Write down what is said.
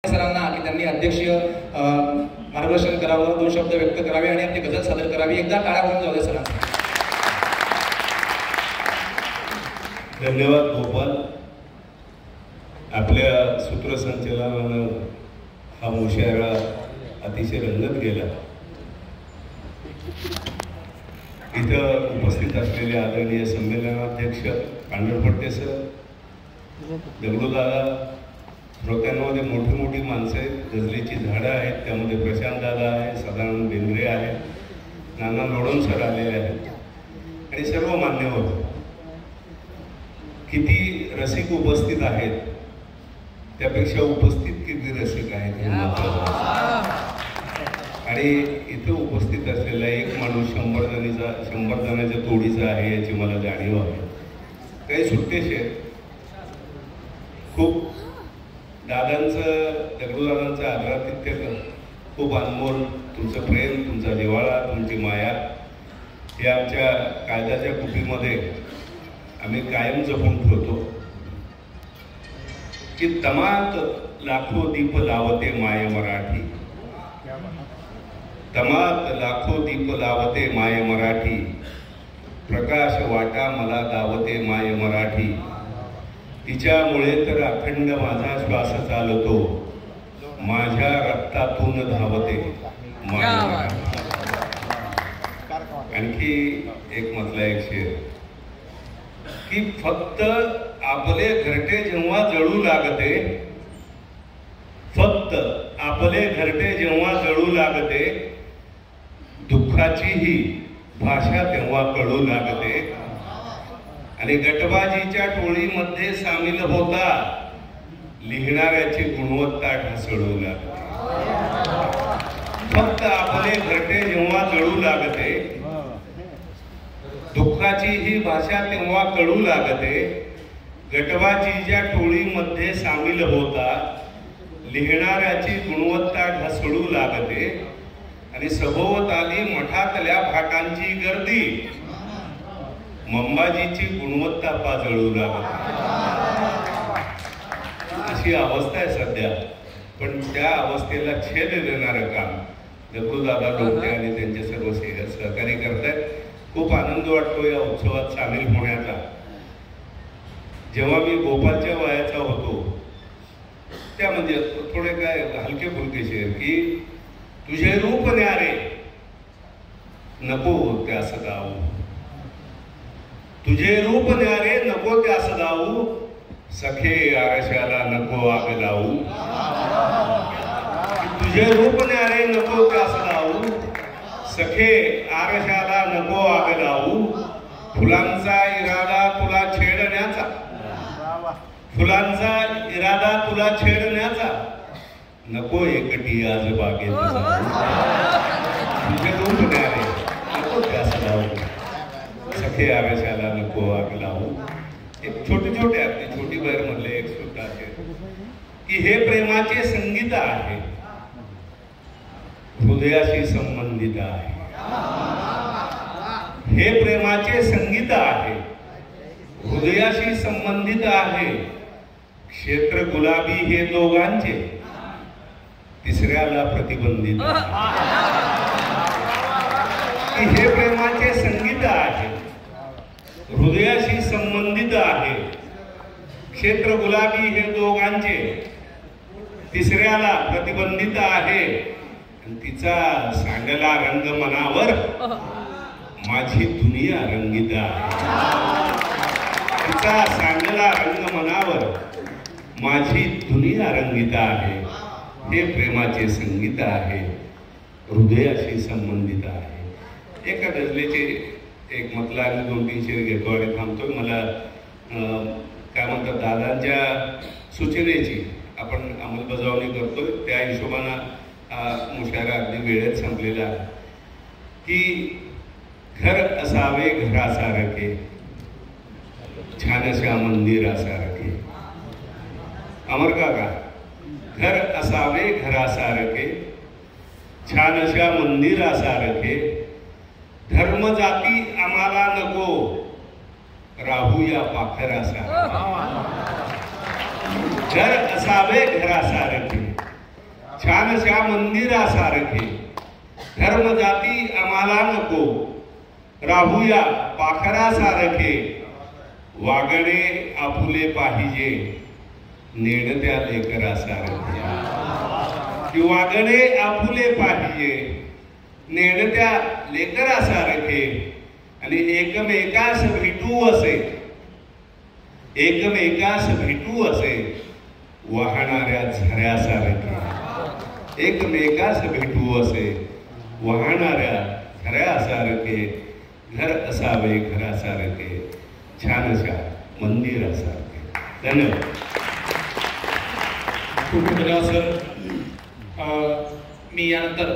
सरांना की त्यांनी अध्यक्षीय मार्गदर्शन करावं, 2 शब्द व्यक्त करावे आणि आपली गझल सादर करावी. एकदा टाळ्या होऊन जाऊ दे सरांना. धन्यवाद गोपाल. आपल्या सूत्रसंचलनानं हा मुशायरा अतिशय रंगत गेला. इथं उपस्थित असलेले आदरणीय संमेलनाध्यक्ष कांडळपट्टे सर, दगडूदादा, श्रोत्यांमध्ये मोठी मोठी माणसं आहेत, गझलेची झाडं आहेत, त्यामध्ये प्रशांत दादा आहे, सदानंद बेंद्रे आहे, नाना लोढन सर आलेले आहेत आणि सर्व मान्यवर. किती रसिक उपस्थित आहेत, त्यापेक्षा उपस्थित किती रसिक आहेत हे महत्त्वाचं. आणि इथं उपस्थित असलेला एक माणूस 100 जणांच्या तोडीचा आहे याची मला जाणीव आहे. काही सुट्टेचे खूप दगडूदादांचं आदरातिथ्य, खूप अनमोल तुमचं प्रेम, तुमचा जिव्हाळा, तुमची माया हे आमच्या कायद्याच्या कुटीमध्ये आम्ही कायम जपून ठेवतो. की तमात लाखो दीप लावते माय मराठी, तमात लाखो दीप लावते माय मराठी, प्रकाश वाटा मला गावते माय मराठी, तिच्यामुळे तर अखंड माझा श्वास चालतो, माझ्या रक्तातून धावते माय मराठी. आणखी एक मधला एक शेर की फक्त आपले घरटे जेव्हा जळू लागते, फक्त आपले घरटे जेव्हा जळू लागते, दुःखाची ही भाषा तेव्हा कळू लागते, आणि गटबाजीच्या टोळीमध्ये सामील होता लिहिणाऱ्याची गुणवत्ता ढासळू लागते. फक्त आपले घरटे जेव्हा जळू लागते, दुःखाची ही भाषा तेव्हा कळू लागते, गटबाजीच्या टोळीमध्ये सामील होता लिहिणाऱ्याची गुणवत्ता ढासळू लागते, आणि सभोवताली मठातल्या भाटांची गर्दी मंबाजीची गुणवत्ता पाजळू लागते. अशी अवस्था आहे सध्या. पण त्या अवस्थेला छेद देणारं काम दगडूदादा लोटे आणि त्यांचे सर्व सहकारी करतायत. खूप आनंद वाटतो या उत्सवात सामील होण्याचा. जेव्हा मी गोपालच्या वयाचा होतो त्या म्हणजे थोडे काय हलके फुलके शेर की तुझे रूप न्यारे नको त्यास गाऊ, तुझे रूप न्यारे नको त्यास गाऊ, सखे आरशाला नको आग लावू, तुझे रूप न्यारे नको त्यास गाऊ, सखे आरशाला नको आग लावू, फुलांचा इरादा तुला छेडण्याचा, फुलांचा इरादा तुला छेडण्याचा, नको एकटी आज बागेत तुझे रूप न्यारे नको त्यास लावू, सखे आरशाला नको आग लावू. एक छोटे आपली छोटी बाहेर म्हणले एक सुद्धा आहे की हे प्रेमाचे संगीत आहे, हृदयाशी संबंधित आहे. हे प्रेमाचे संगीत आहे, हृदयाशी संबंधित आहे. क्षेत्र गुलाबी हे दोघांचे, तिसऱ्याला प्रतिबंधित आहे. हे प्रेमाचे संगीत आहे, हृदयाशी संबंधित आहे. क्षेत्र गुलाबी हे दोघांचे, तिसऱ्याला प्रतिबंधित आहे. तिचा सांडला रंग मनावर माझी दुनिया रंगीत आहे. तिचा सांडला रंग मनावर माझी दुनिया रंगीत आहे. हे प्रेमाचे संगीत आहे, हृदयाशी संबंधित आहे. एका गझलेचे एक मतला आणि 2-3 शेर घेतो आणि थांबतो. मला काय म्हणतात दादांच्या सूचनेची आपण अंमलबजावणी करतोय, त्या हिशोबानं मुशायरा अगदी वेळेत संपलेला आहे. की घर असावे घरासारखे, छानशा मंदिरासारखे. अमर काका, घर असावे घरासारखे, छानशा मंदिरासारखे, धर्म जाती आम्हाला नको, राहूया पाखरासारखे. घर असावे घरासारखे, छानशा मंदिरासारखे धर्म जाती आम्हाला नको राहूया पाखरासारखे वागणे आपुले पाहिजे नेणत्या लेकरासारखे की वागणे आपुले पाहिजे नेणत्या लेकरासारखे आणि एकमेकास भेटू असे एकमेकास भेटू असे वाहणाऱ्या झऱ्यासारखे एकमेकास भेटू असे वाहणाऱ्या झऱ्यासारखे घर असावे घरासारखे छानशा मंदिरासारखे. धन्यवाद. खूप धन्यवाद सर. मी यानंतर